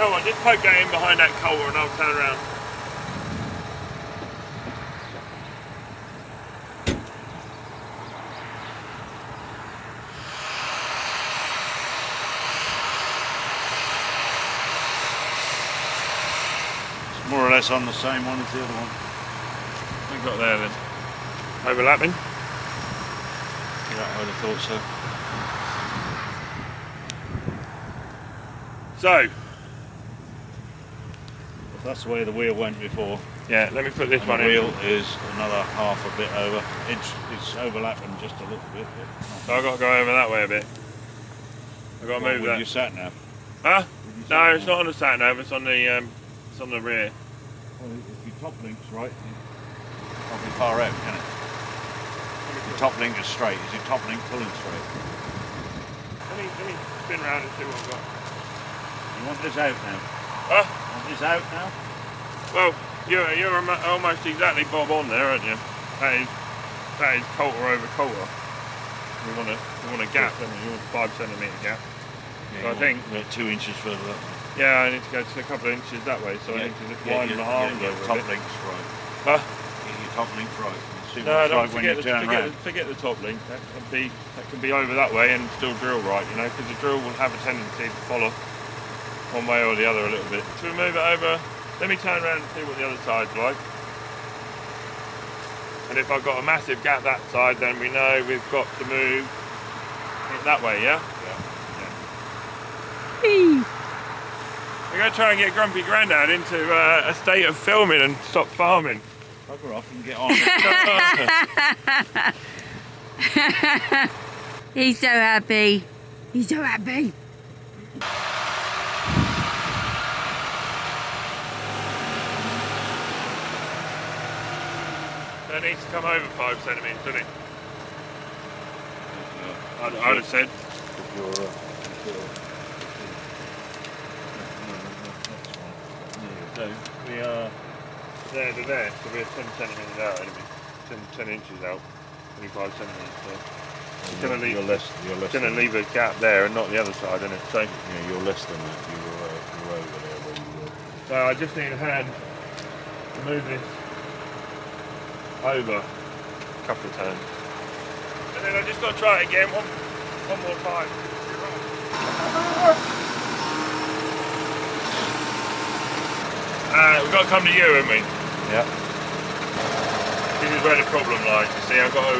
Come on, just poke that in behind that coulter and I'll turn around. It's more or less on the same one as the other one. What have we got there then? Overlapping? Yeah, I would have thought so. So, If that's the way the wheel went before, yeah, let me put this and one the in. wheel is another half a bit over. It's overlapping just a little bit. So I've got to go over that way a bit. I've got to move With that. your sat nav. Huh? No, it's not on the sat nav, it's on the rear. Well, if your top link's right, it's probably far out, can it? If your top link is straight, is your top link pulling straight? Let me spin around and see what I've got. You want this out now? Huh? You want this out now? Well, you're almost exactly bob on there, aren't you? That is coulter over coulter. You want a gap, don't you? You want a 5 centimetre gap. Yeah, so I think 2 inches further up. yeah, I need to go to a couple of inches that way, so I need to just widen my arms over top a bit. link's right. Huh? Your top link's right. See No, what it's don't like when you turn around. forget the top link. That can be over that way and still drill right, you know, because the drill will have a tendency to follow one way or the other a little bit. Should we move it over? Let me turn around and see what the other side's like. And if I've got a massive gap that side, then we know we've got to move it that way, yeah? Whee! We're going to try and get Grumpy Grandad into a state of filming and stop farming. Bugger off and get on. He's so happy. He's so happy. That needs to come over 5 centimetres, doesn't it? I'd have said. So we are there to there, so we're 10 centimetres out anyway. 10 inches out, 25 centimetres. So it's going to leave a gap there and not the other side, isn't it? So yeah, you're less than that. You're over there where you were. So I just need a hand to move this over a couple of turns. And then I just got to try it again one more time. We've got to come to you, haven't we? Yeah. This is where the problem lies. You see, I've got to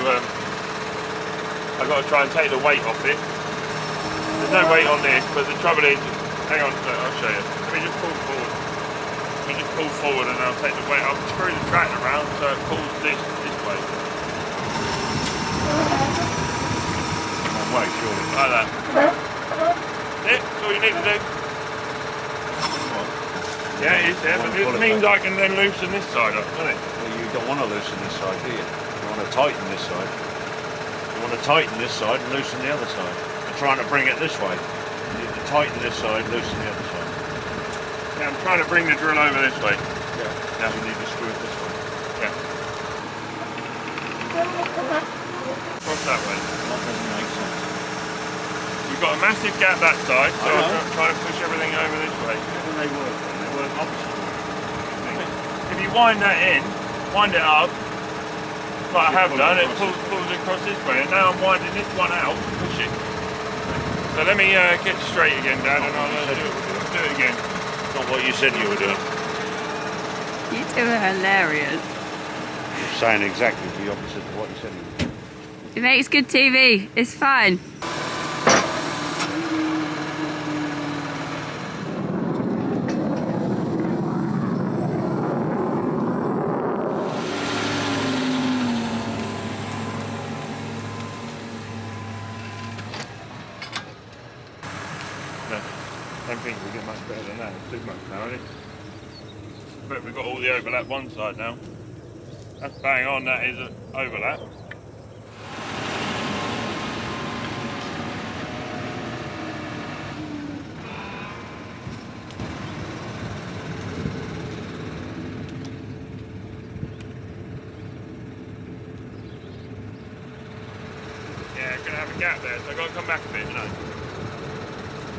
try and take the weight off it. There's no weight on this, but the trouble is, hang on, look, I'll show you. Let me just pull forward. Let me just pull forward and I'll take the weight. I'll screw the tractor around so it pulls this way. One way, surely. Like that. That's all you need to do. Yeah, it is, yeah, but it means I can then loosen this side up, doesn't it? Well, you don't want to loosen this side, do you? You want to tighten this side. You want to tighten this side and loosen the other side. You're trying to bring it this way. You need to tighten this side, loosen the other side. Yeah, I'm trying to bring the drill over this way. Yeah. Now you need to screw it this way. Yeah. What's that way? That doesn't make sense. You've got a massive gap that side, so I'm trying to push everything over this way. How do they work then? They work opposite. If you wind that in, wind it up, like I have done, it pulls it across this way, and now I'm winding this one out to push it. So let me get straight again, Dad, and I'll do it again. Not what you said you were doing. You two are hilarious. You're saying exactly the opposite of what you said you were doing. It makes good TV. It's fine. I don't think we get much better than that. It's too much now, isn't it? But we've got all the overlap one side now. That's bang on, that is an overlap. Yeah, gonna have a gap there, so I've got to come back a bit, you know.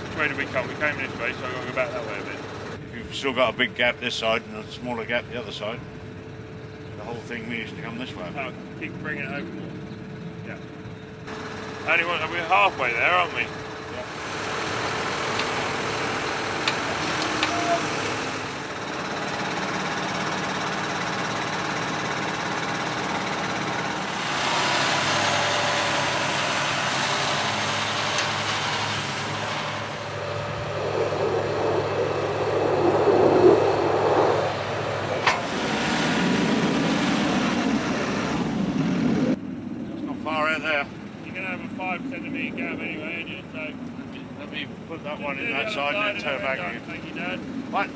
Which way did we come? We came this way, so I've got to go back that way a bit. still got a big gap this side and a smaller gap the other side. The whole thing needs to come this way. Oh, keep bringing it over more. Yeah. We're halfway there, aren't we? Put that one in that side and then turn back again. Thank you, Dad. What?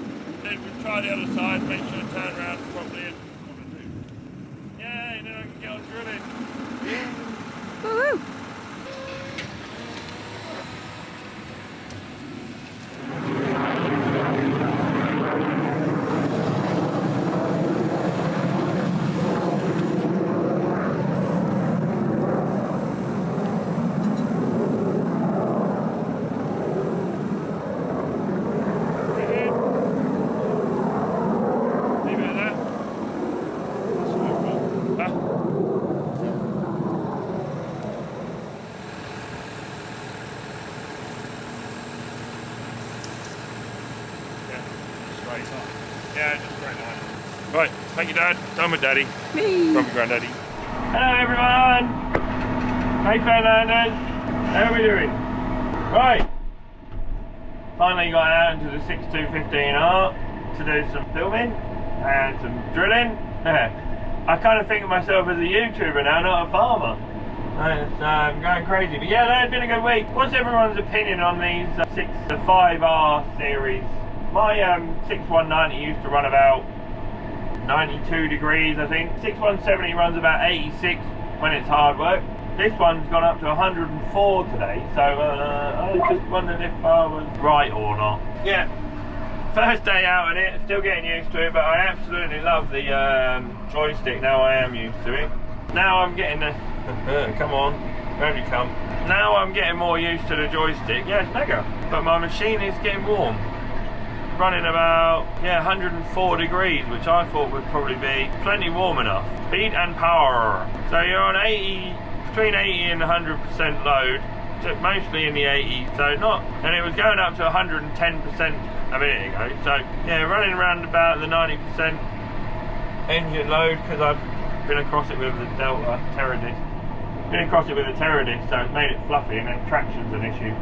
Then we'll try the other side, make sure to turn around properly and yeah, then I can get on drilling. Woohoo! Yeah, just straight line. Right, thank you, Dad. Done with Daddy. Me. Grumpy Grandaddy. Hello, everyone. Hey, Fernandez. How are we doing? Right. Finally got out into the 6215R to do some filming and some drilling. I kind of think of myself as a YouTuber now, not a farmer. I'm going crazy. But yeah, that has been a good week. What's everyone's opinion on these 5R series? My 6190 used to run about 92 degrees, I think. 6170 runs about 86 when it's hard work. This one's gone up to 104 today, so I was just wondering if I was right or not. Yeah, first day out in it, still getting used to it, but I absolutely love the joystick now. I am used to it. Now I'm getting the... come on, wherever you come. Now I'm getting more used to the joystick. Yeah, it's mega, but my machine is getting warm. Running about 104 degrees, which I thought would probably be plenty warm enough. Speed and power. So you're on 80, between 80 and 100% load, mostly in the 80s. So not, and it was going up to 110% a minute ago. So yeah, running around about the 90% engine load because I've been across it with the Delta Terradisc. Been across it with the Terradisc, so it's made it fluffy, and then traction's an issue.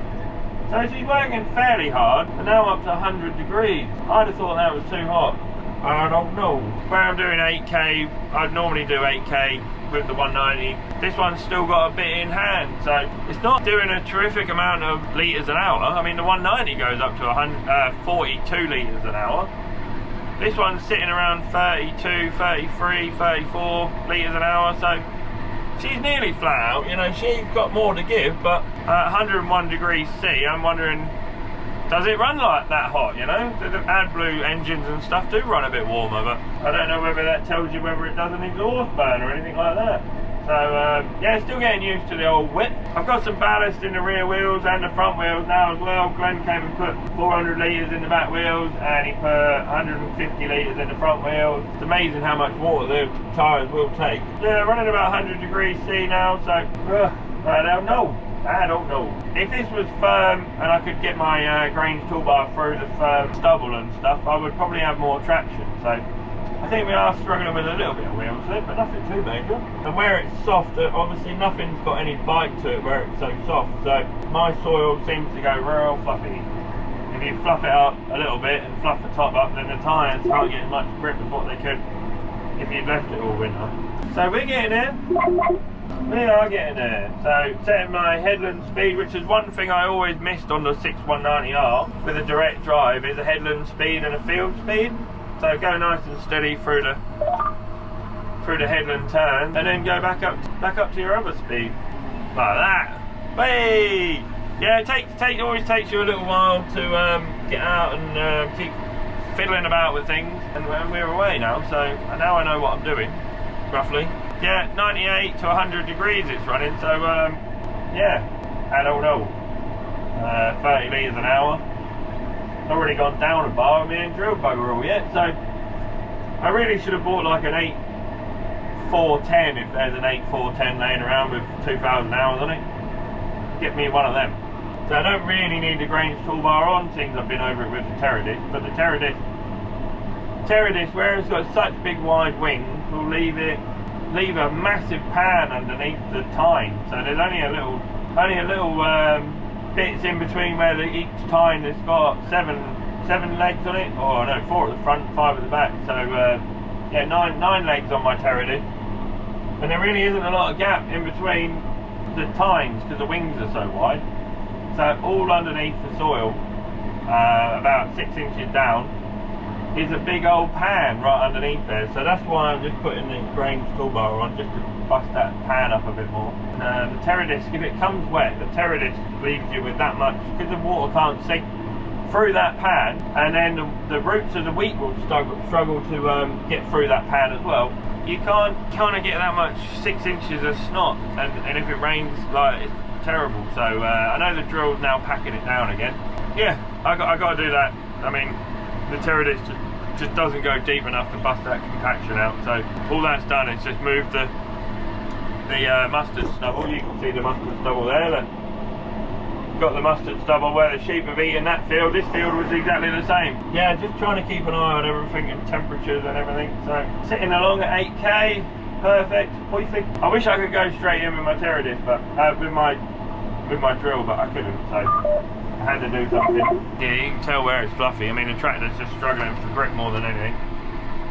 So she's working fairly hard, and now I'm up to 100 degrees. I'd have thought that was too hot. I don't know. Where I'm doing 8k, I'd normally do 8k with the 190. This one's still got a bit in hand, so it's not doing a terrific amount of litres an hour. I mean, the 190 goes up to 42 litres an hour. This one's sitting around 32, 33, 34 litres an hour, so she's nearly flat out. You know, she's got more to give, but 101 degrees C, I'm wondering, does it run like that hot, you know? The AdBlue engines and stuff do run a bit warmer, but I don't know whether that tells you whether it does an exhaust burn or anything like that. So, yeah, still getting used to the old whip. I've got some ballast in the rear wheels and the front wheels now as well. Glenn came and put 400 litres in the back wheels, and he put 150 litres in the front wheels. It's amazing how much water the tyres will take. Yeah, running about 100 degrees C now, so I don't know. If this was firm and I could get my Grange Toolbar through the firm stubble and stuff, I would probably have more traction. So I think we are struggling with a little bit of wheel slip, but nothing too major. And where it's soft, obviously nothing's got any bite to it where it's so soft, so my soil seems to go real fluffy. If you fluff it up a little bit and fluff the top up, then the tyres can't get as much grip as what they could if you'd left it all winter. So we're getting there. We are getting there. So setting my headland speed, which is one thing I always missed on the 6190R with a direct drive, is a headland speed and a field speed. So go nice and steady through the headland turn, and then go back up to your other speed like that. Hey, yeah, it always takes you a little while to get out and keep fiddling about with things. And we're away now, so now I know what I'm doing roughly. Yeah, 98 to 100 degrees it's running, so yeah, I don't know, 30 litres an hour. already gone down a bar and we ain't drilled bugger all yet. So I really should have bought like an 8410 if there's an 8410 laying around with 2,000 hours on it. Get me one of them. So I don't really need the Grange Toolbar on things. I've been over it with the Teradis, but the Teradis, where it's got such big wide wings, will leave a massive pan underneath the tine. So there's only a little bits in between where each tine has got seven legs on it, or no, 4 at the front, 5 at the back. So yeah, nine legs on my Teradis, and there really isn't a lot of gap in between the tines because the wings are so wide. So all underneath the soil, about 6 inches down, is a big old pan right underneath there. So that's why I'm just putting the Grange Toolbar on, just to bust that pan up a bit more. The Teradis, if it comes wet, the Teradis leaves you with that much, because the water can't sink through that pan, and then the roots of the wheat will struggle to get through that pan as well. You can't get that much 6 inches of snot, and if it rains, like, it's terrible. So I know the drill's now packing it down again. Yeah, I got to do that. I mean, the Teradis just doesn't go deep enough to bust that compaction out. So all that's done is just move the mustard stubble. You can see the mustard stubble there. Got the mustard stubble where the sheep have eaten that field. This field was exactly the same. Yeah, just trying to keep an eye on everything and temperatures and everything. So sitting along at 8k, perfect, perfect. I wish I could go straight in with my Teradis, but with my drill, but I couldn't. So I had to do something. Yeah, you can tell where it's fluffy. I mean, the tractor's just struggling for grip more than anything.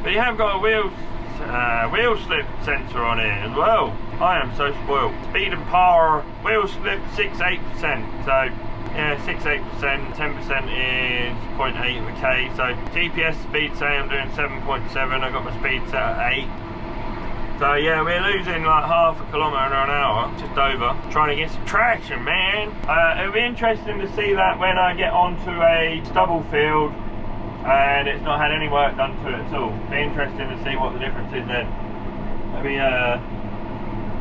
But you have got a wheel slip sensor on here as well. I am so spoiled. Speed and power, wheel slip 6-8%. So yeah, 6-8%, 10% is 0.8 of a K. So GPS speed say I'm doing 7.7. I got my speed set at 8. So yeah, we're losing like half a kilometre an hour, just over. Trying to get some traction, man. It'll be interesting to see that when I get onto a stubble field and it's not had any work done to it at all. Be interesting to see what the difference is then. Maybe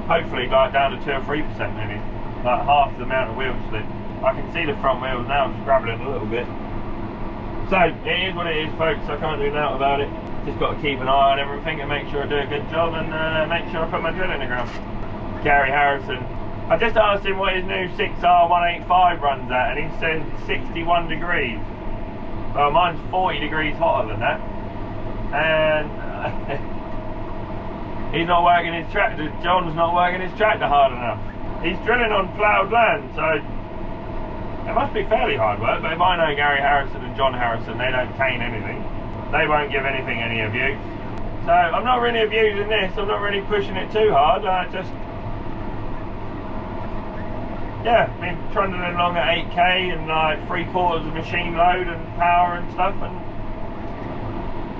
hopefully like down to 2 or 3% maybe, like half the amount of wheel slip. I can see the front wheels now scrabbling a little bit. So it is what it is, folks. I can't do nothing about it. Just got to keep an eye on everything and make sure I do a good job, and make sure I put my drill in the ground. Gary Harrison, I just asked him what his new 6R185 runs at, and he said 61 degrees. Well, mine's 40 degrees hotter than that, and he's not working his tractor. John's not working his tractor hard enough. He's drilling on ploughed land, so it must be fairly hard work. But if I know Gary Harrison and John Harrison, they don't cane anything. They won't give anything any abuse. So I'm not really abusing this. I'm not really pushing it too hard. I just, yeah, been trundling along at 8k and like 3/4 of machine load and power and stuff, and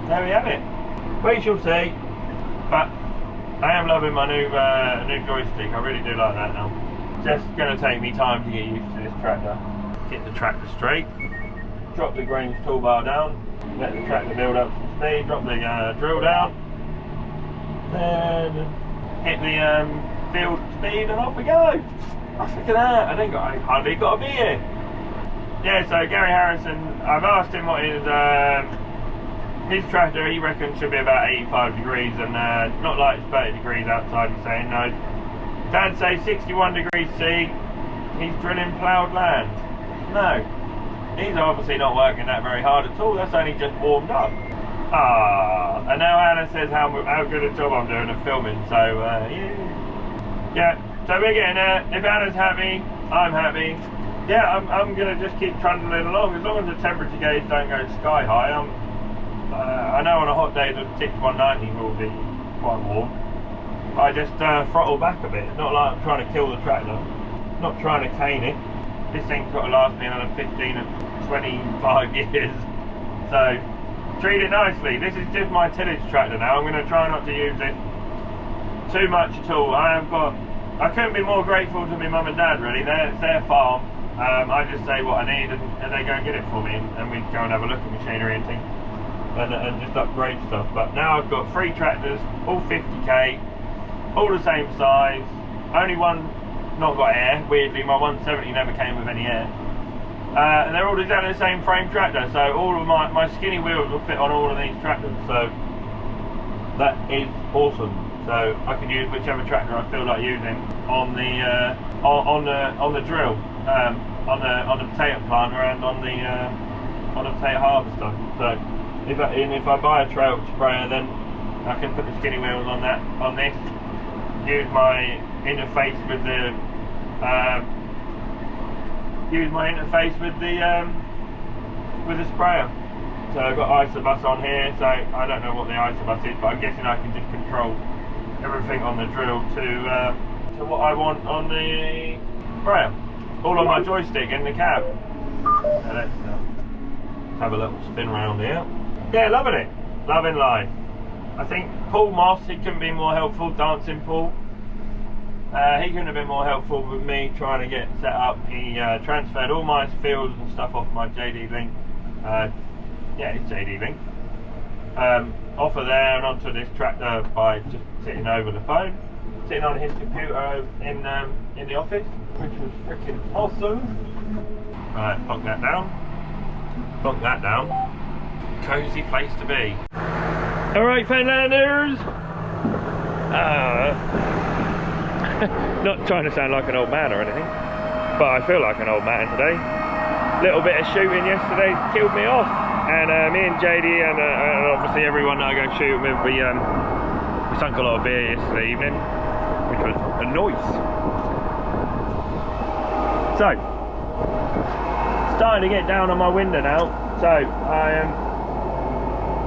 there we have it. We shall see. But I am loving my new joystick. I really do like that now. Just going to take me time to get used to this tractor. Get the tractor straight. Drop the Grange Toolbar down. Let the tractor build up some speed. Drop the drill down. Then hit the field speed and off we go. Oh, look at that. I hardly got a bee here. Yeah, so Gary Harrison, I've asked him what his tractor, he reckons, should be about 85 degrees, and not like it's 30 degrees outside. He's saying no. Dad say 61 degrees C. He's drilling ploughed land. No, he's obviously not working that very hard at all. That's only just warmed up. And now Anna says how good a job I'm doing of filming. So yeah. So we're getting there. If Anna's happy, I'm happy. Yeah, I'm gonna just keep trundling along as long as the temperature gauge don't go sky high. I know on a hot day the 190 will be quite warm. I just throttle back a bit. It's not like I'm trying to kill the tractor. Not trying to cane it. This thing's got to last me another 15 or 25 years. So treat it nicely. This is just my tillage tractor now. I'm going to try not to use it too much at all. I couldn't be more grateful to my mum and dad, really. It's their farm. I just say what I need, and they go and get it for me, and we go and have a look at machinery and things, and just upgrade stuff. But now I've got 3 tractors, all 50k, all the same size. Only one not got air. Weirdly, my 170 never came with any air. And they're all exactly the same frame tractor, so all of my skinny wheels will fit on all of these tractors, so that is awesome. So I can use whichever tractor I feel like using on the drill, on the potato planter and on the potato harvester. So if I buy a trail sprayer, then I can put the skinny wheels on this, use my interface with the sprayer. So I've got isobus on here, so I don't know what the isobus is, but I'm guessing I can just control everything on the drill to what I want on the sprayer. All on my joystick in the cab. So let's have a little spin around here. Yeah, loving it. Loving life. I think Paul Moss, he couldn't be more helpful, Dancing Paul. He couldn't have been more helpful with me trying to get set up. He transferred all my fields and stuff off my JD Link. Yeah, it's JD Link. Off of there and onto this tractor by just sitting over the phone, sitting on his computer in the office, which was freaking awesome. Right, plonk that down. Plonk that down. Cozy place to be. Alright, Finlanders! Not trying to sound like an old man or anything, but I feel like an old man today. Little bit of shooting yesterday killed me off, and me and JD and obviously everyone that I go shooting with, we sunk a lot of beer yesterday evening, which was a noise. So, starting to get down on my window now, so I am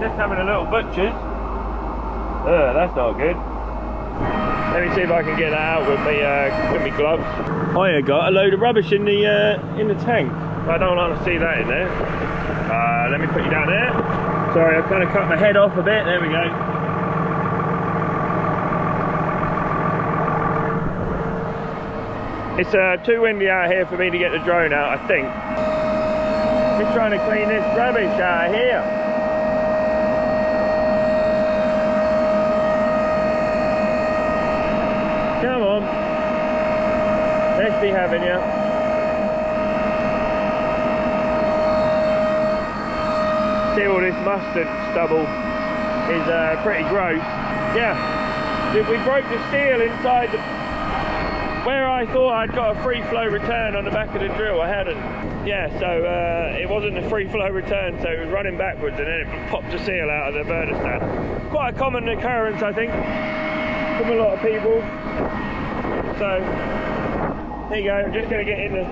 just having a little butcher's. That's not good. Let me see if I can get that out with my gloves. I got a load of rubbish in the tank. I don't want to see that in there. Let me put you down there. Sorry, I've kind of cut my head off a bit. There we go. It's too windy out here for me to get the drone out, I think. Just trying to clean this rubbish out of here. Come on. Let's be having you. See, all this mustard stubble is pretty gross. Yeah, we broke the seal inside where I thought I'd got a free flow return on the back of the drill. I hadn't. Yeah, so it wasn't a free flow return, so it was running backwards and then it popped the seal out of the Vaderstad. Quite a common occurrence, I think, from a lot of people. So there you go. I'm just going to get in the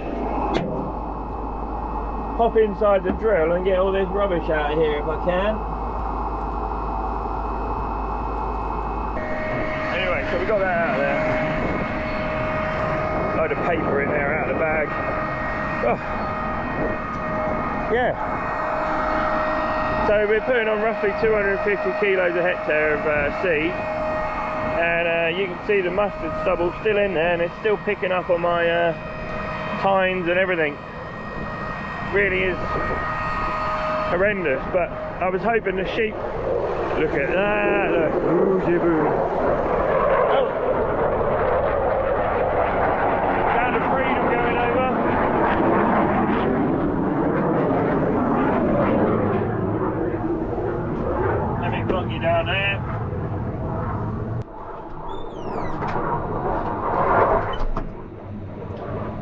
hop inside the drill and get all this rubbish out of here if I can. Anyway, so we got that out of there. Load of paper in there out of the bag. Oh. Yeah. So we're putting on roughly 250 kilos a hectare of seed. And you can see the mustard stubble still in there, and it's still picking up on my tines and everything. Really is horrendous, but I was hoping the sheep, look at that, look, oh. Sound of freedom going over. Let me plonk you down there.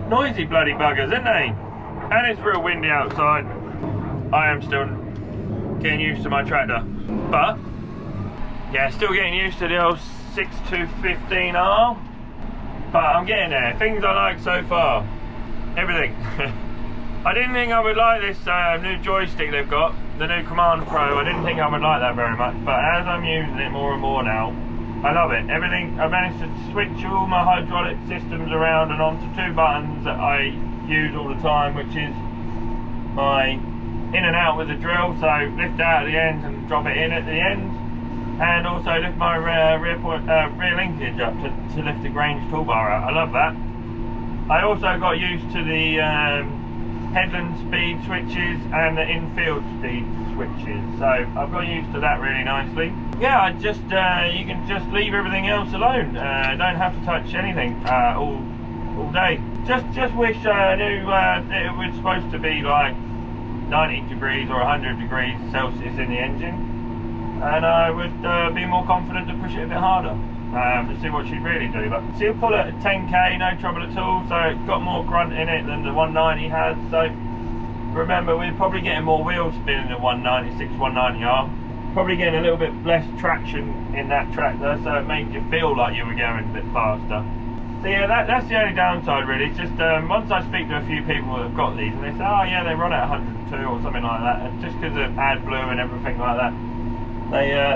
Noisy bloody buggers, isn't they? And it's real windy outside. I am still getting used to my tractor, but yeah, still getting used to the old 6215R, but I'm getting there. Things I like so far, everything. I didn't think I would like this new joystick they've got, the new Command Pro. I didn't think I would like that very much, but as I'm using it more and more now, I love it. Everything, I managed to switch all my hydraulic systems around and onto two buttons that I use all the time, which is my in and out with the drill, so lift out at the end and drop it in at the end, and also lift my rear linkage up to lift the Grange Toolbar out. I love that. I also got used to the headland speed switches and the infield speed switches, so I've got used to that really nicely. Yeah, I just you can just leave everything else alone. Don't have to touch anything all day. Just wish I knew that it was supposed to be like 90 degrees or 100 degrees Celsius in the engine, and I would be more confident to push it a bit harder to see what she'd really do. But she'll pull it at 10k, no trouble at all, so it's got more grunt in it than the 190 has. So remember, we're probably getting more wheel spin in the 196, 190R. Probably getting a little bit less traction in that tractor, so it made you feel like you were going a bit faster. So yeah, that's the only downside really. It's just once I speak to a few people that have got these, and they say, oh yeah, they run at 102 or something like that, and just because of AdBlue and everything like that,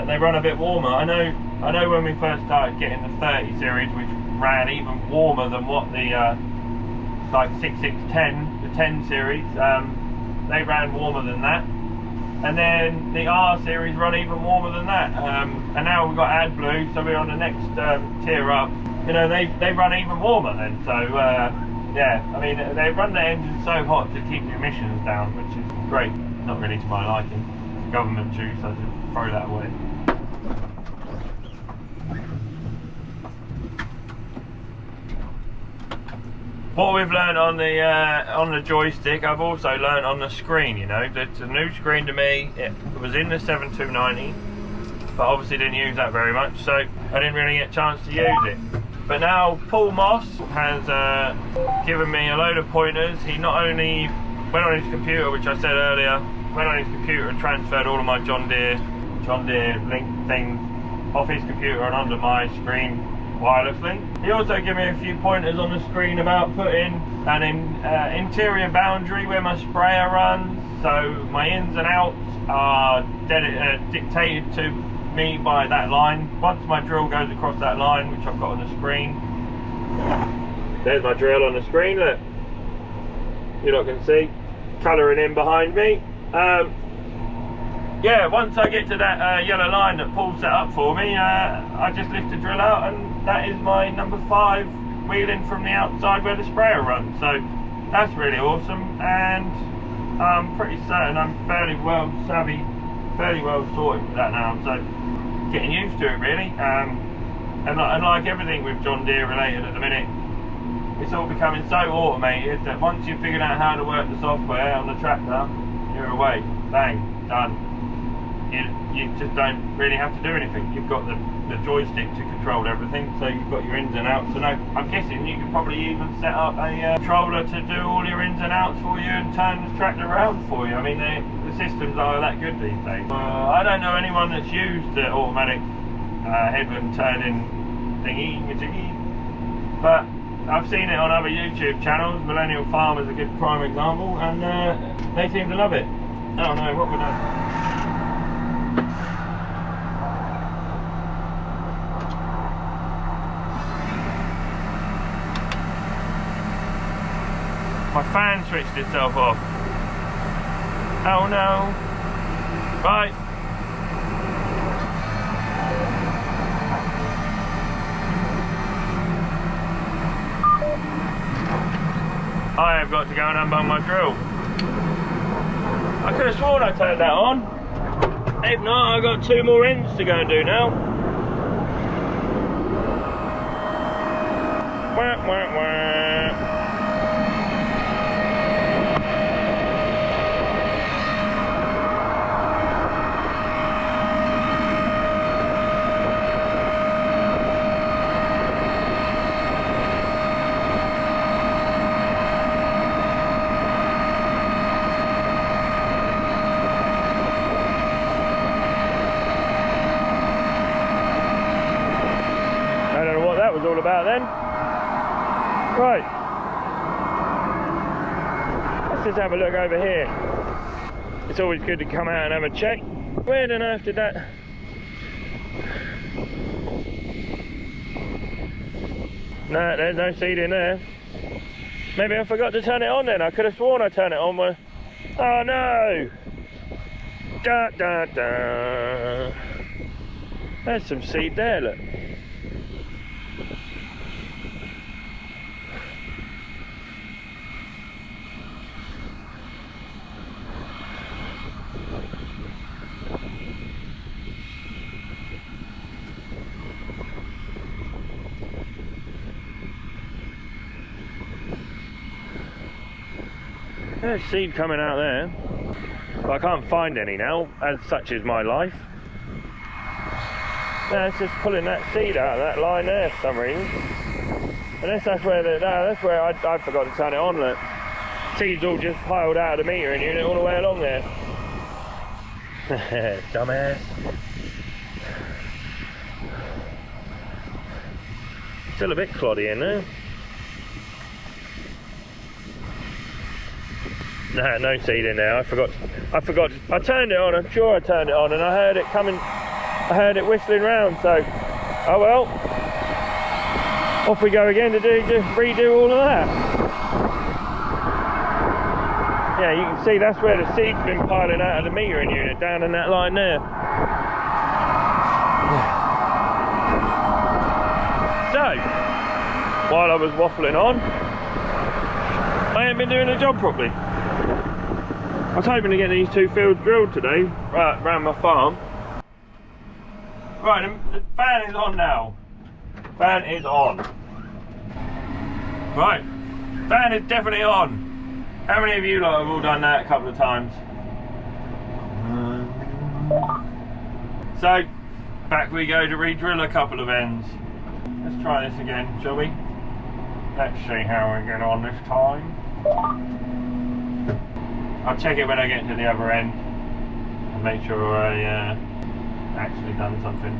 they run a bit warmer. I know when we first started getting the 30 series, which ran even warmer than what the like 6610, the 10 series, they ran warmer than that. And then the R series run even warmer than that. And now we've got AdBlue, so we're on the next tier up. You know, they run even warmer then. So yeah, I mean, they run the engine so hot to keep the emissions down, which is great. Not really to my liking. It's government juice, so I just throw that away. What we've learned on the joystick, I've also learned on the screen. You know, it's a new screen to me. It was in the 7290, but obviously didn't use that very much, so I didn't really get a chance to use it. But now Paul Moss has given me a load of pointers. He not only went on his computer, which I said earlier, went on his computer and transferred all of my John Deere link things off his computer and onto my screen wirelessly. He also gave me a few pointers on the screen about putting an interior boundary where my sprayer runs, so my ins and outs are dictated to me by that line. Once my drill goes across that line, which I've got on the screen, there's my drill on the screen, look, you lot can see, colouring in behind me. Yeah, once I get to that yellow line that Paul set up for me, I just lift the drill out, and that is my number 5 wheeling from the outside where the sprayer runs. So that's really awesome, and I'm pretty certain I'm fairly well savvy, fairly well sorted with that now. So getting used to it really, and like everything with John Deere related at the minute, it's all becoming so automated that once you've figured out how to work the software on the tractor, you're away, bang, done. You just don't really have to do anything. You've got the joystick to control everything, so you've got your ins and outs. So now, I'm guessing you could probably even set up a controller to do all your ins and outs for you and turn the tractor around for you. I mean, the systems are that good these days. I don't know anyone that's used the automatic headland turning thingy, but I've seen it on other YouTube channels. Millennial Farm is a good prime example, and they seem to love it. I don't know, what would I... My fan switched itself off. Oh no. Right. I have got to go and unbung my drill. I could have sworn I turned that on. If not, I've got 2 more ends to go and do now. Wah, wah, wah. All about then. Right, let's just have a look over here. It's always good to come out and have a check. Where on earth did that... No, there's no seed in there. Maybe I forgot to turn it on then. I could have sworn I turned it on when... Oh no! Da da da. There's some seed there, look. There's seed coming out there. But I can't find any now, as such is my life. No, it's just pulling that seed out of that line there for some reason. Unless that's where that's where I forgot to turn it on. Look, seeds all just piled out of the metering unit all the way along there. Dumbass. Still a bit cloddy in there. Nah, no seed in there. I forgot. I turned it on. I'm sure I turned it on, and I heard it coming. I heard it whistling round. So, oh well. Off we go again to redo all of that. Yeah, you can see that's where the seed's been piling out of the metering unit, down in that line there. So, while I was waffling on, I ain't been doing the job properly. I was hoping to get these 2 fields drilled today, right around my farm. Right, the fan is on now. Fan is on. Right, fan is definitely on. How many of you lot have all done that a couple of times? So, back we go to re-drill a couple of ends. Let's try this again, shall we? Let's see how we get on this time. I'll check it when I get to the other end and make sure I actually done something.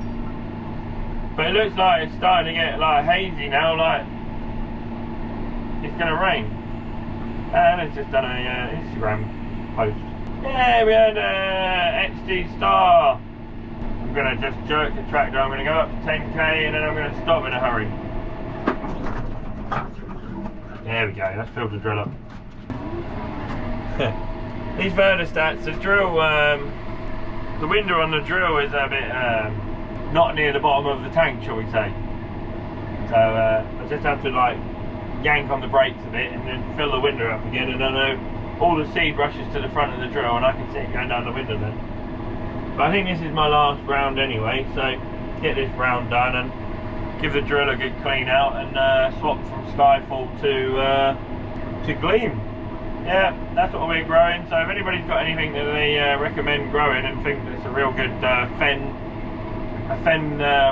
But it looks like it's starting to get like hazy now, like it's gonna rain. And it's just done a Instagram post. Yeah, we had XD Star. I'm gonna just jerk the tractor. I'm gonna go up to 10k and then I'm gonna stop in a hurry. There we go. Let's fill the drill up. These Vaderstats, the drill, the window on the drill is a bit not near the bottom of the tank, shall we say. So I just have to like yank on the brakes a bit and then fill the window up again, and I know all the seed rushes to the front of the drill and I can see it going down the window then. But I think this is my last round anyway, so get this round done and give the drill a good clean out and swap from Skyfall to Gleam. Yeah, that's what we're growing. So if anybody's got anything that they recommend growing and think that's a real good fen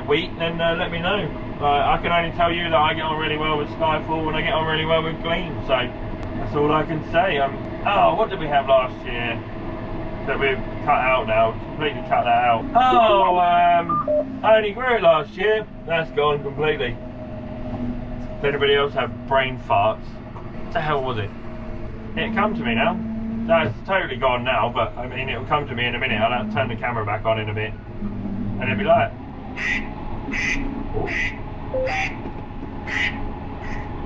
wheat, then let me know. I can only tell you that I get on really well with Skyfall and I get on really well with Gleam. So that's all I can say. Oh, what did we have last year that we've cut out now? Completely cut that out. Oh, I only grew it last year. That's gone completely. Does anybody else have brain farts? What the hell was it? It come to me now. No, it's totally gone now, but I mean it'll come to me in a minute. I'll have to turn the camera back on in a bit. And it'll be like,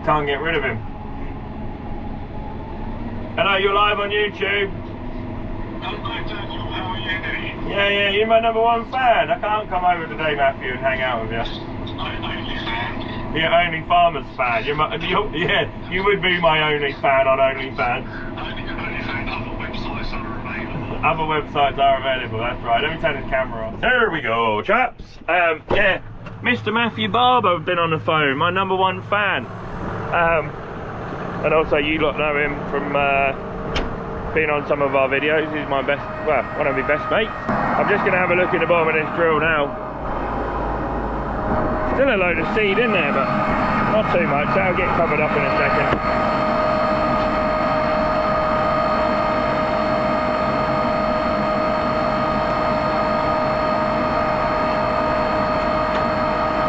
can't get rid of him. Hello, you're live on YouTube. Hello, Daniel, how are you? Yeah, you're my #1 fan. I can't come over today, Matthew, and hang out with you. Only fan? Yeah, only farmers fan. Yeah, you would be my only fan on OnlyFans. Only fan, other websites are available. Other websites are available, that's right. Let me turn this camera on. There we go, chaps. Yeah, Mr. Matthew Barber have been on the phone, my #1 fan. And also you lot know him from being on some of our videos. He's my best, well, one of my best mates. I'm just going to have a look at the bottom of this drill now. Still a load of seed in there, but not too much. That'll get covered up in a second.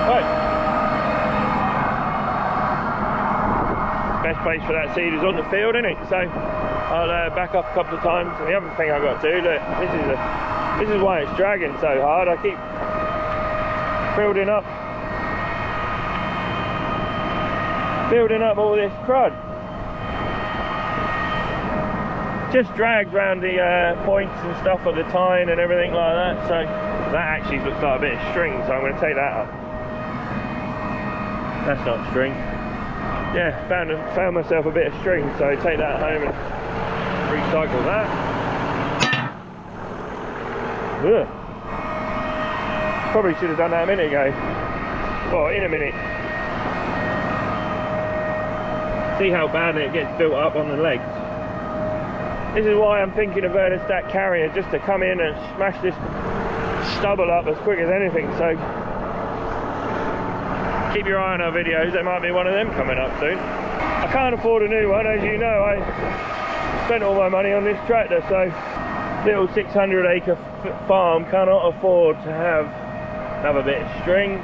Right. Best place for that seed is on the field, isn't it? So I'll back up a couple of times. And the other thing I've got to do, look, this is why it's dragging so hard. I keep building up all this crud. Just drags around the points and stuff of the tine and everything like that. So that actually looks like a bit of string, so I'm going to take that up. That's not string. Yeah, found myself a bit of string, so take that home and recycle that. Ugh. Probably should have done that a minute ago. Well, in a minute. See how badly it gets built up on the legs. This is why I'm thinking of Vaderstad carrier, just to come in and smash this stubble up as quick as anything. So keep your eye on our videos, there might be one of them coming up soon. I can't afford a new one, as you know. I spent all my money on this tractor, so little 600 acre farm cannot afford to have another bit of string.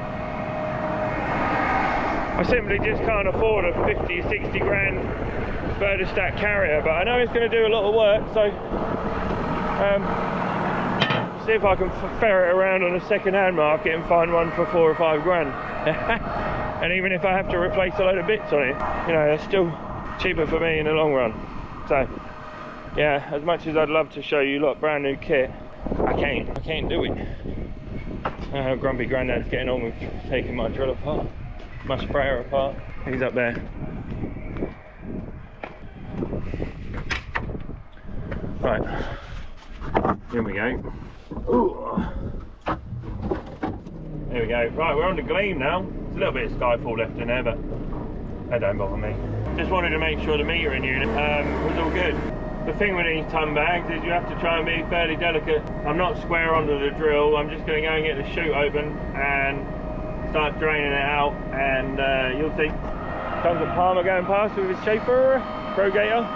I simply just can't afford a 50, 60 grand Vaderstad carrier, but I know it's going to do a lot of work, so see if I can ferret around on a second-hand market and find one for 4 or 5 grand. And even if I have to replace a load of bits on it, you know, it's still cheaper for me in the long run. So yeah, as much as I'd love to show you lot brand new kit, I can't do it. Grumpy Grandad's getting on with taking my drill apart, my sprayer apart. He's up there. Right, here we go. Ooh. There we go. Right, we're on the gleam now. There's a little bit of skyfall left in there, but that don't bother me. Just wanted to make sure the metering unit was all good. The thing with these ton bags is you have to try and be fairly delicate. I'm not square onto the drill. I'm just going to go and get the chute open and start draining it out, and you'll see. Comes a farmer going past with his shaper, Progator.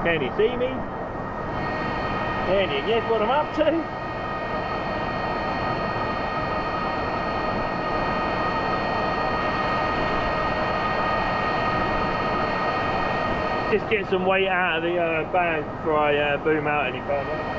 Can you see me? Can you guess what I'm up to? Just get some weight out of the bag before I boom out any further.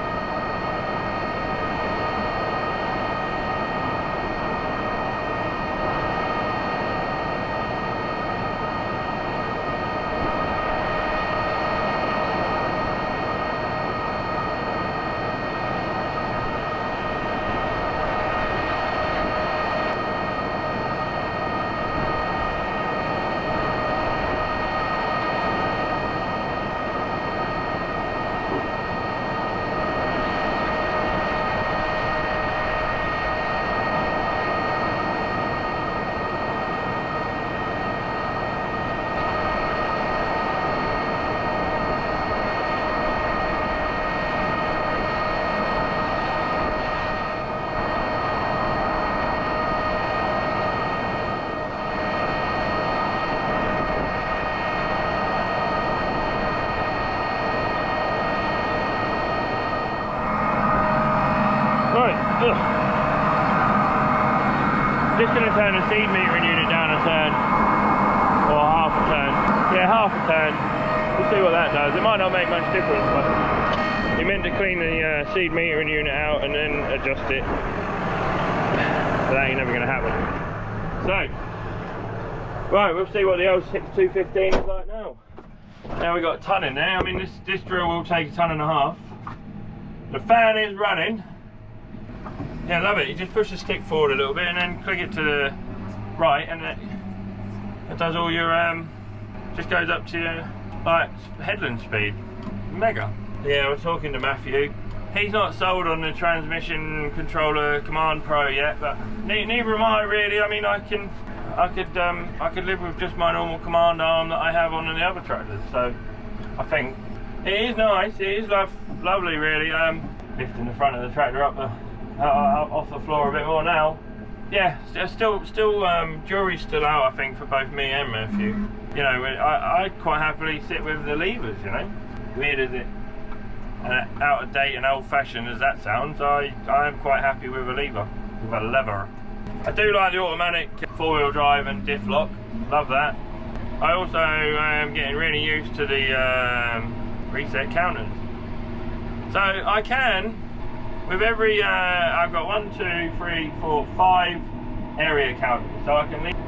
Just going to turn the seed metering unit down a turn, or half a turn. Yeah, half a turn. We'll see what that does. It might not make much difference, but you meant to clean the seed metering unit out and then adjust it. But that ain't never going to happen. So, right, we'll see what the old 6215 is like now. Now we've got a ton in there. I mean, this drill will take a ton and a half. The fan is running. Yeah, I love it. You just push the stick forward a little bit and then click it to the right, and it does all your just goes up to your like headland speed. Mega. Yeah, I was talking to Matthew. He's not sold on the transmission controller Command Pro yet, but neither am I really. I mean, I could live with just my normal command arm that I have on the other tractors. So I think it is nice. It is lovely, really. Lifting the front of the tractor up off the floor a bit more now. Yeah, still jury's still out, I think, for both me and Matthew. You know, I'd quite happily sit with the levers, you know. Weird as it, out of date and old fashioned as that sounds, I am quite happy with a lever. I do like the automatic 4-wheel drive and diff lock, love that. I also am getting really used to the reset counters. So I can, with every, I've got 1, 2, 3, 4, 5 area counters, so I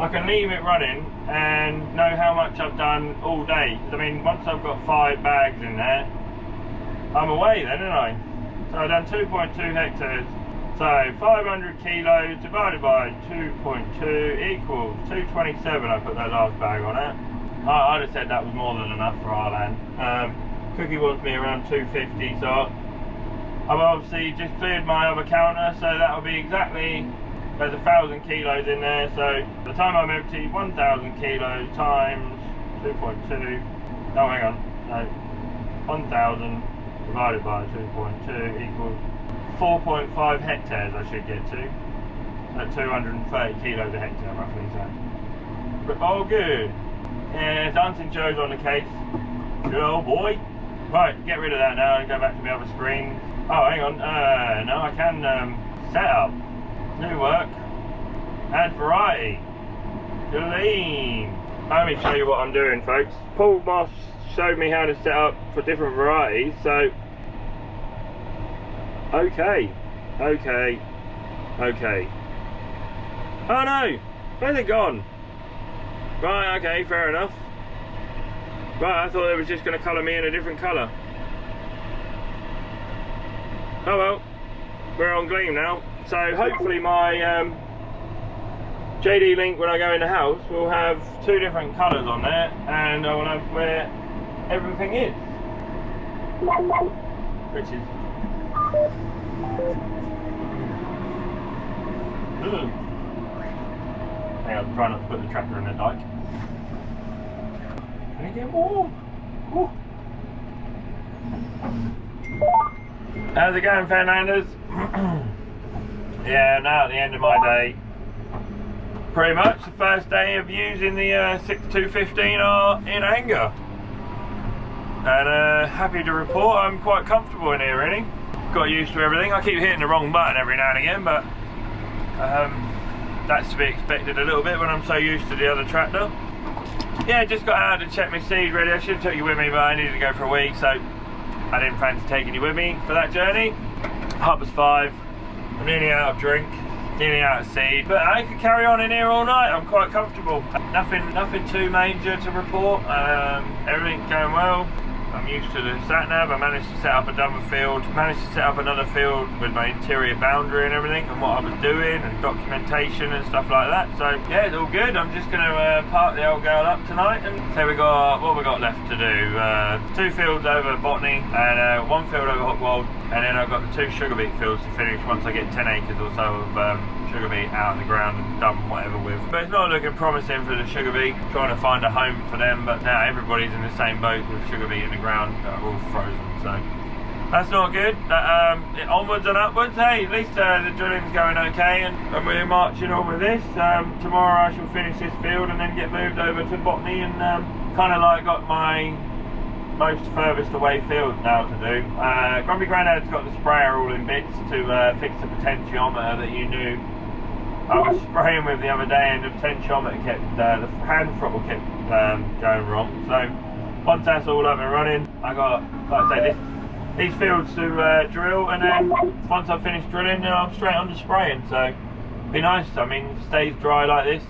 can leave it running and know how much I've done all day. I mean, once I've got 5 bags in there, I'm away then, aren't I? So I've done 2.2 hectares. So 500 kilos divided by 2.2 equals 227. I put that last bag on it. I'd have said that was more than enough for our land. Cookie wants me around 250, so I've obviously just cleared my other counter, so that'll be exactly, there's 1,000 kilos in there, so by the time I'm empty, 1,000 kilos times 2.2 Oh, hang on. No. 1,000 divided by 2.2 equals 4.5 hectares I should get to. At 230 kilos a hectare, roughly, so. But all good. Yeah, Dancing Joe's on the case. Good old boy. Right, get rid of that now and go back to my other screen. Oh, hang on. No, I can set up. New work. Add variety. Clean. Let me show you what I'm doing, folks. Paul Moss showed me how to set up for different varieties, so okay. Oh no, where's it gone? Right, okay, fair enough. Right, I thought it was just going to colour me in a different colour. Oh well, we're on Gleam now, so hopefully my JD link when I go in the house will have 2 different colours on there, and I will have where everything is, which is hang on, try not to put the tractor in the dike. Can it get warm? Ooh. How's it going, Fernandez? Yeah, now at the end of my day. Pretty much the first day of using the 6215R in anger. And happy to report I'm quite comfortable in here, really. Got used to everything. I keep hitting the wrong button every now and again, but that's to be expected a little bit when I'm so used to the other tractor. Yeah, just got out to check my seed ready. I should have took you with me, but I needed to go for a week, so I didn't fancy taking you with me for that journey. 5:30. I'm nearly out of drink. Nearly out of seed, but I could carry on in here all night. I'm quite comfortable. Nothing too major to report. Everything's going well. I'm used to the sat nav. I managed to set up another field. Managed to set up another field with my interior boundary and everything, and what I was doing, and documentation and stuff like that. So yeah, it's all good. I'm just going to park the old girl up tonight, and so we got what we got left to do. 2 fields over Botany and 1 field over Hookwold, and then I've got the 2 sugar beet fields to finish once I get 10 acres or so of sugar beet out of the ground and done whatever with. But it's not looking promising for the sugar beet. Trying to find a home for them, but now everybody's in the same boat with sugar beet in the ground that are all frozen, so that's not good. Onwards and upwards. Hey, at least the drilling's going okay, and we're marching on with this. Tomorrow I shall finish this field and then get moved over to Botany, and kind of like got my most furthest away field now to do. Grumpy Grandad's got the sprayer all in bits to fix the potentiometer that you knew I was spraying with the other day, and the potentiometer kept, the hand throttle kept going wrong. So once that's all up and running, I got, like I say, these fields to drill, and then once I've finished drilling, then I'm straight on to spraying. So be nice. I mean, if it stays dry like this,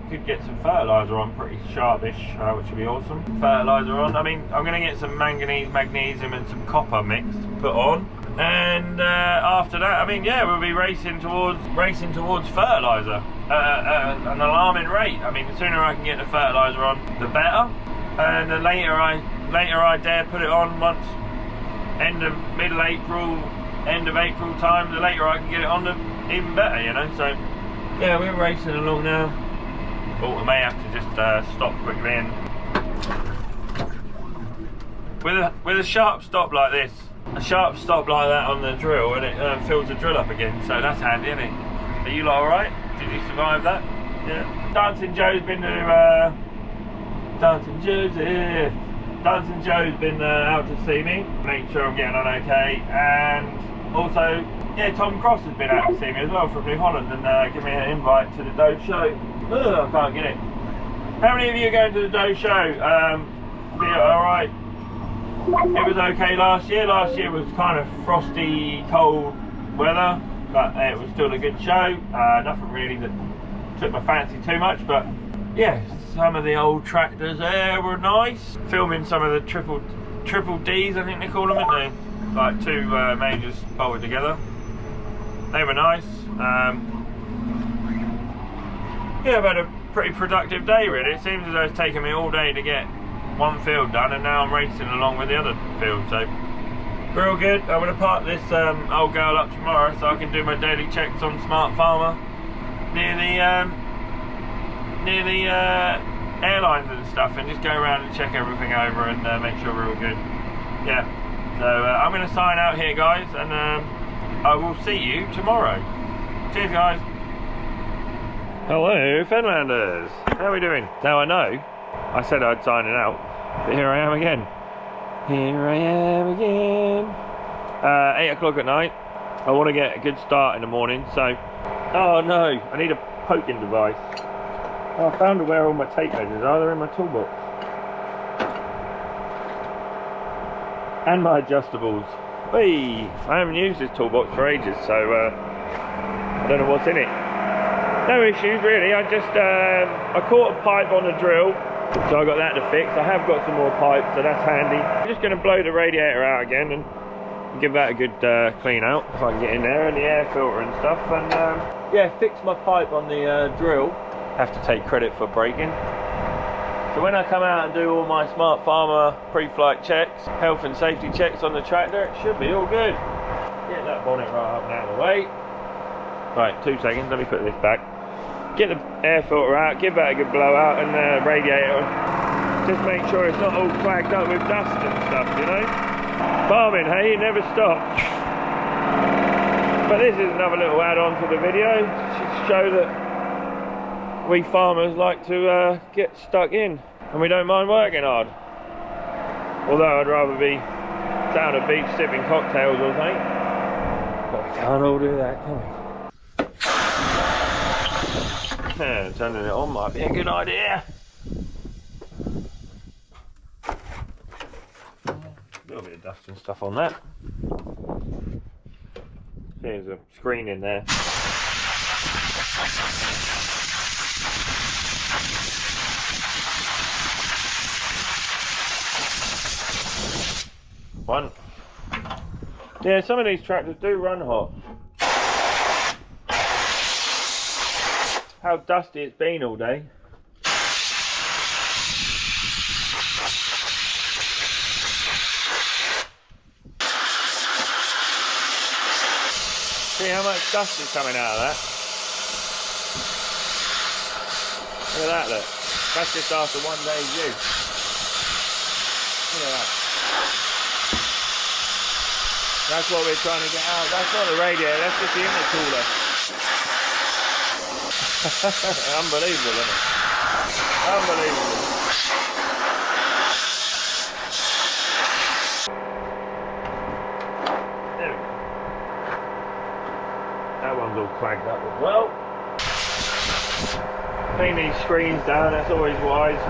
could get some fertiliser on, pretty sharpish, which would be awesome. Fertiliser on. I mean, I'm going to get some manganese, magnesium, and some copper mix put on. And after that, I mean, yeah, we'll be racing towards fertiliser at an alarming rate. I mean, the sooner I can get the fertiliser on, the better. And the later I dare put it on, once end of April time, the later I can get it on, the even better, you know. So yeah, we're racing along now. But we may have to just stop quickly, and with a sharp stop like this. A sharp stop like that on the drill, and it fills the drill up again, so that's handy, isn't it? Are you lot alright? Did you survive that? Yeah. Dancing Joe's been to Dancing Joe's been out to see me, make sure I'm getting on okay, and also, yeah, Tom Cross has been out to see me as well from New Holland, and give me an invite to the Doe Show. Ugh, I can't get it. How many of you are going to the Doe Show? Be alright? It was okay last year. Last year was kind of frosty, cold weather, but it was still a good show. Nothing really that took my fancy too much, but yeah, some of the old tractors there were nice. Filming some of the triple Ds, I think they call them, aren't they? Like 2 majors bolted together. They were nice. Yeah, I've had a pretty productive day, really. It seems as though it's taken me all day to get 1 field done, and now I'm racing along with the other field, so we're all good. I'm going to park this old girl up tomorrow so I can do my daily checks on Smart Farmer near the airlines and stuff and just go around and check everything over and make sure we're all good. Yeah, so I'm going to sign out here, guys, and I will see you tomorrow. Cheers, guys. Hello, Finlanders. How are we doing? Now I know I said I'd sign it out, but here I am again. Here I am again. 8 o'clock at night. I want to get a good start in the morning, so... Oh no, I need a poking device. Oh, I found where all my tape measures are. They're in my toolbox. And my adjustables. Whee! I haven't used this toolbox for ages, so I don't know what's in it. No issues really. I just I caught a pipe on the drill, so I got that to fix. I have got some more pipes, so that's handy. I'm just going to blow the radiator out again and give that a good clean out if I can get in there, and the air filter and stuff, and yeah, fix my pipe on the drill. Have to take credit for braking. So when I come out and do all my Smart Farmer pre-flight checks, health and safety checks on the tractor, it should be all good. Get that bonnet right up and out of the way. Right, 2 seconds, let me put this back. Get the air filter out, give that a good blowout, and the radiator. Just make sure it's not all clogged up with dust and stuff, you know? Farming, hey, never stops. But this is another little add-on to the video to show that we farmers like to get stuck in, and we don't mind working hard. Although I'd rather be down a beach sipping cocktails or something. But we can't all do that, can we? Turning it on might be a good idea. A little bit of dust and stuff on that. There's a screen in there. One. Yeah, some of these tractors do run hot. How dusty it's been all day. See how much dust is coming out of that? Look at that, look. That's just after 1 day's use. Look at that. That's what we're trying to get out. That's not the radiator, that's just the intercooler. Unbelievable, isn't it? Unbelievable. There we go. That one's all cracked up as well. Clean these screens down, that's always wise.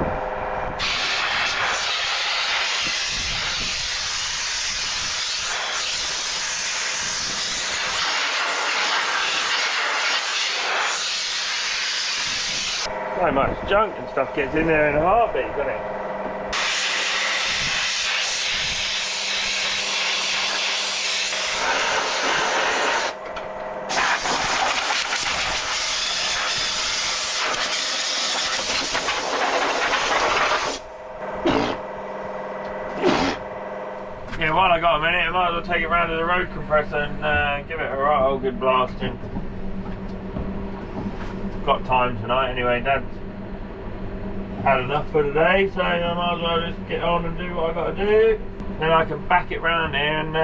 So much junk and stuff gets in there in a heartbeat, doesn't it? Yeah, while I got a minute, I might as well take it round to the road compressor and give it a right old good blasting. Got time tonight anyway. Dad's had enough for today, so I might as well just get on and do what I got to do. Then I can back it round here and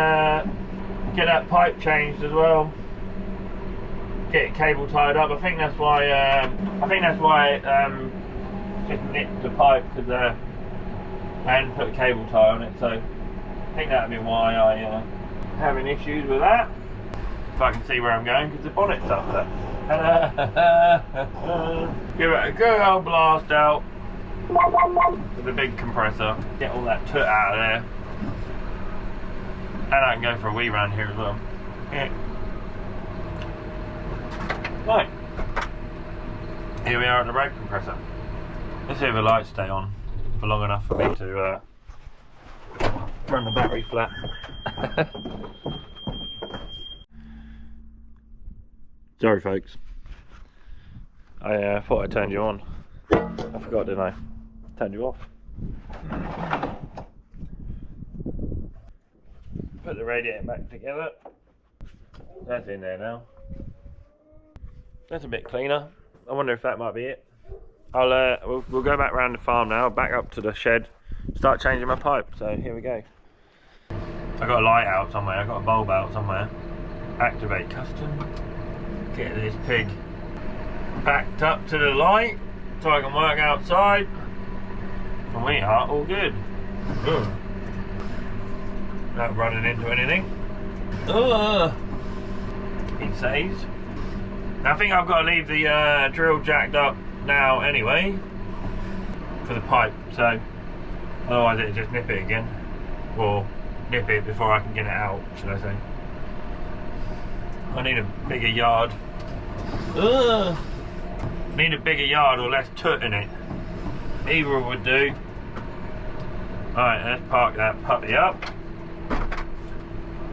get that pipe changed as well. Get it cable tied up. I think that's why. Just nipped the pipe because I hadn't put a cable tie on it. So I think that'd be why I having issues with that. If I can see where I'm going, because the bonnet's up there. Give it a good old blast out with the big compressor. Get all that toot out of there. And I can go for a wee round here as well. Yeah. Right. Here we are at the road compressor. Let's see if the lights stay on for long enough for me to run the battery flat. Sorry folks, I thought I turned you on. I forgot, didn't I? Turned you off. Put the radiator back together. That's in there now. That's a bit cleaner. I wonder if that might be it. we'll go back round the farm now, back up to the shed, start changing my pipe. So here we go. I got a light out somewhere, I got a bulb out somewhere. Activate custom. Get this pig backed up to the light so I can work outside. And we are all good. Not running into anything. He says. Now I think I've got to leave the drill jacked up now anyway for the pipe, so otherwise it'll just nip it again, or nip it before I can get it out, should I say. I need a bigger yard. Need a bigger yard or less toot in it. Either would do. Alright, let's park that puppy up.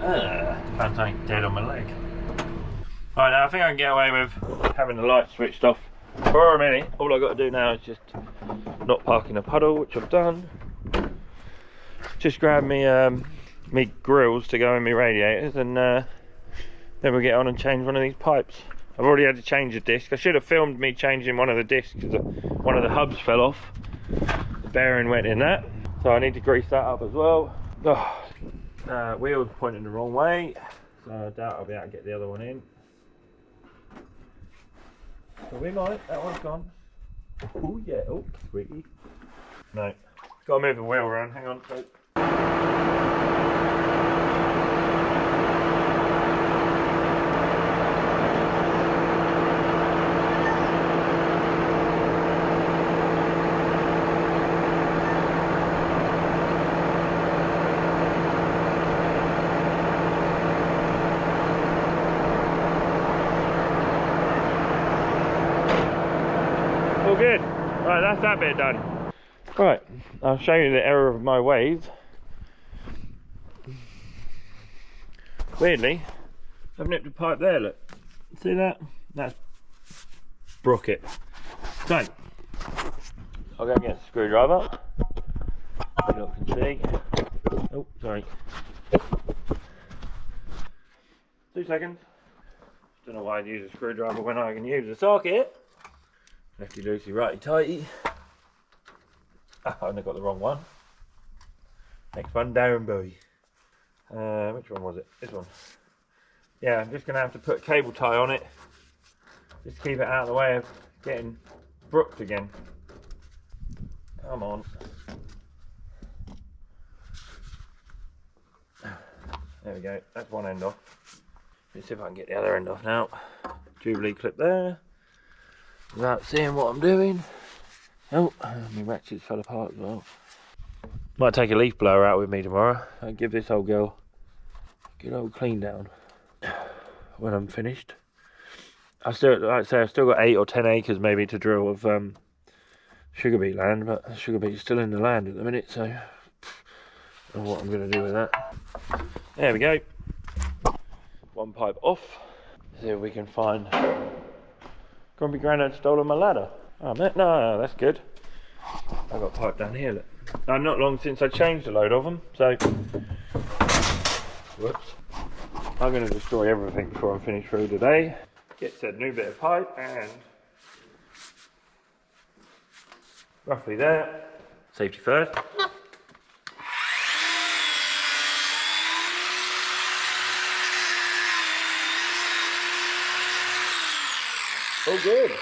Found something dead on my leg. Alright, now I think I can get away with having the light switched off for a minute. All I've got to do now is just not park in a puddle, which I've done. Just grab me me grills to go in my radiators, and then we'll get on and change one of these pipes. I've already had to change the disc. I should have filmed me changing one of the discs because one of the hubs fell off. The bearing went in that, so I need to grease that up as well. Wheels pointing the wrong way, so I doubt I'll be able to get the other one in. But we might. That one's gone. Oh yeah. Oh, sweetie. No. Gotta move the wheel around. Hang on. So. All good. Right, that's that bit done. Right, I'll show you the error of my ways. Weirdly, I've nipped a pipe there, look. See that? That's broke it. So, I'll go and get a screwdriver. You lot can see. Oh, sorry. 2 seconds. Don't know why I'd use a screwdriver when I can use a socket. Lefty loosey, righty tighty. I've only got the wrong one. Next one down, boy. Which one was it? This one. Yeah, I'm just going to have to put a cable tie on it. Just to keep it out of the way of getting brooked again. Come on. There we go. That's one end off. Let's see if I can get the other end off now. Jubilee clip there. Without seeing what I'm doing. Oh, my ratchets fell apart as well. Might take a leaf blower out with me tomorrow and give this old girl a good old clean down when I'm finished. I still, like I say, I've still got 8 or 10 acres maybe to drill of sugar beet land, but sugar beet's still in the land at the minute, so I don't know what I'm going to do with that. There we go. One pipe off. See if we can find. Grumpy Grandad stolen my ladder. Oh man, no, that's good. I've got a pipe down here, look. Now, not long since I changed a load of them, so. Whoops. I'm going to destroy everything before I'm finished through today. Get said new bit of pipe, and roughly there. Safety first. Oh, good.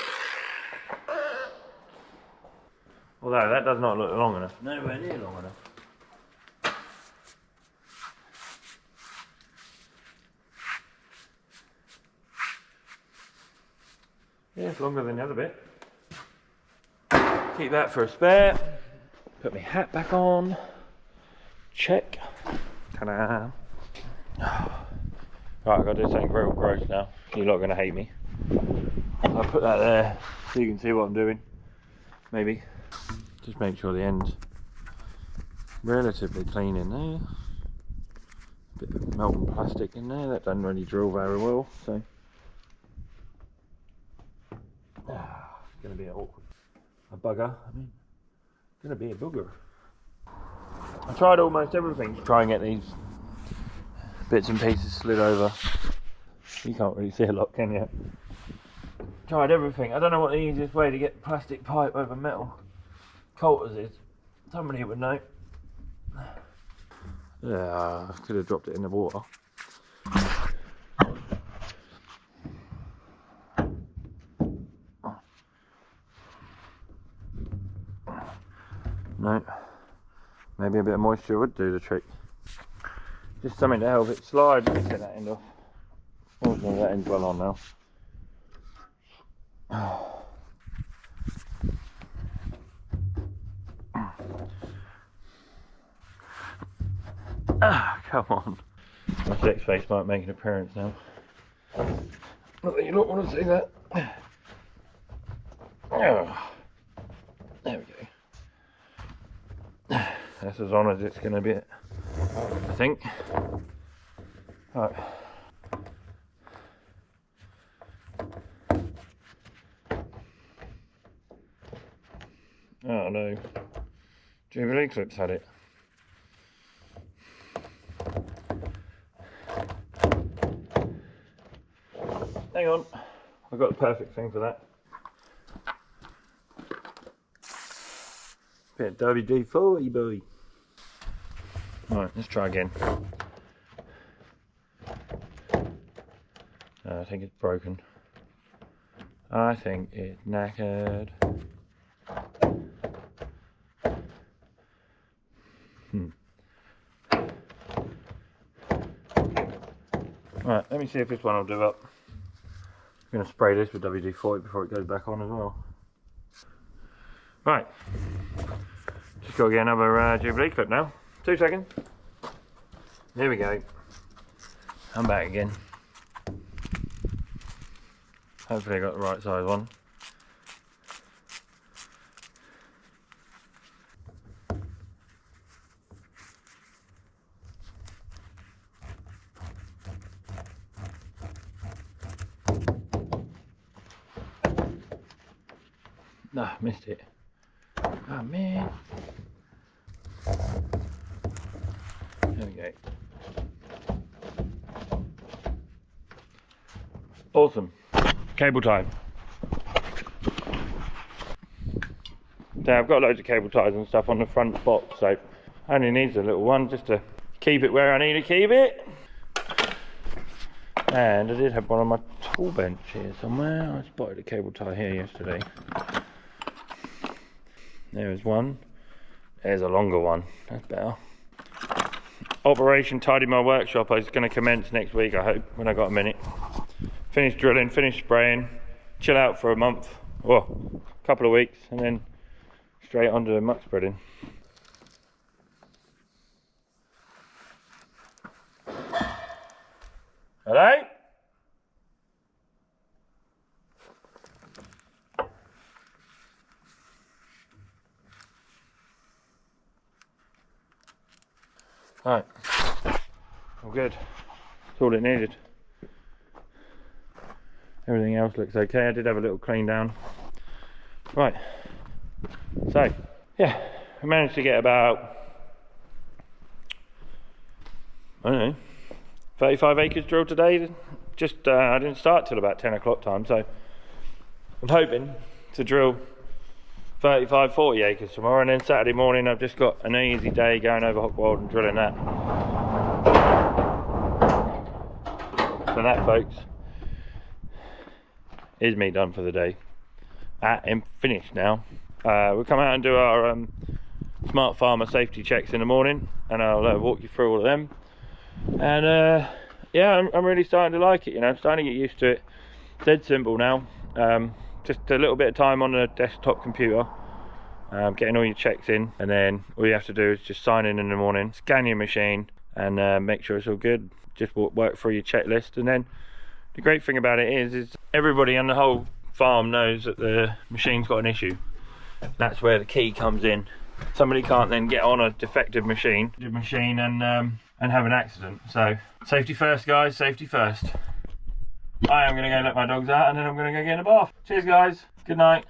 Although that does not look long enough. Nowhere near long enough. Yeah, it's longer than the other bit. Keep that for a spare. Put my hat back on. Check. Ta-da. Right, I've got to do something real gross now. You're not going to hate me. I'll put that there so you can see what I'm doing. Maybe. Just make sure the end's relatively clean in there. Bit of melting plastic in there, that doesn't really drill very well, so. It's going to be a bugger, I mean. It's going to be a booger. I tried almost everything to try and get these bits and pieces slid over. You can't really see a lot, can you? tried everything. I don't know what the easiest way to get plastic pipe over metal coulters is. Somebody would know. Yeah, I could have dropped it in the water. No, maybe a bit of moisture would do the trick. Just something to help it slide. Let me take that end off. Oh, no, that end's well on now. Ah, come on. My sex face might make an appearance now. Not that you don't want to see that. Oh, there we go. That's as on as it's going to be, I think. Right. Oh no, Jubilee clips had it. Hang on, I've got the perfect thing for that. Bit of WD-40, boy. Right, let's try again. I think it's broken. I think it's knackered. Right, let me see if this one will do up. I'm going to spray this with WD-40 before it goes back on as well. Right, just got to get another Jubilee clip now. 2 seconds. There we go. I'm back again. Hopefully I got the right size one. Nah, missed it. Oh man. There we go. Awesome. Cable time. So I've got loads of cable ties and stuff on the front box, so only needs a little one just to keep it where I need to keep it. And I did have one on my tool bench here somewhere. I spotted a cable tie here yesterday. There's one. There's a longer one. That's better. Operation Tidy My Workshop is going to commence next week, I hope, when I got a minute. Finish drilling, finish spraying, chill out for a month, or a couple of weeks, and then straight onto the muck spreading. Hello? Right, all good. That's all it needed. Everything else looks okay. I did have a little clean down. Right, so yeah, I managed to get about, I don't know, 35 acres drilled today. Just I didn't start till about 10 o'clock time, so I'm hoping to drill 35-40 acres tomorrow, and then Saturday morning I've just got an easy day going over Hockwold and drilling that. So that, folks, is me done for the day. I'm finished now. We'll come out and do our smart farmer safety checks in the morning, and I'll walk you through all of them. And yeah, I'm really starting to like it, you know. I'm starting to get used to it. Dead simple now. Just a little bit of time on the desktop computer, getting all your checks in, and then all you have to do is just sign in the morning, scan your machine, and make sure it's all good. Just work through your checklist, and then the great thing about it is everybody on the whole farm knows that the machine's got an issue. That's where the key comes in. Somebody can't then get on a defective machine and have an accident. So safety first, guys, safety first. I am going to go let my dogs out, and then I'm going to go get in a bath. Cheers, guys. Good night.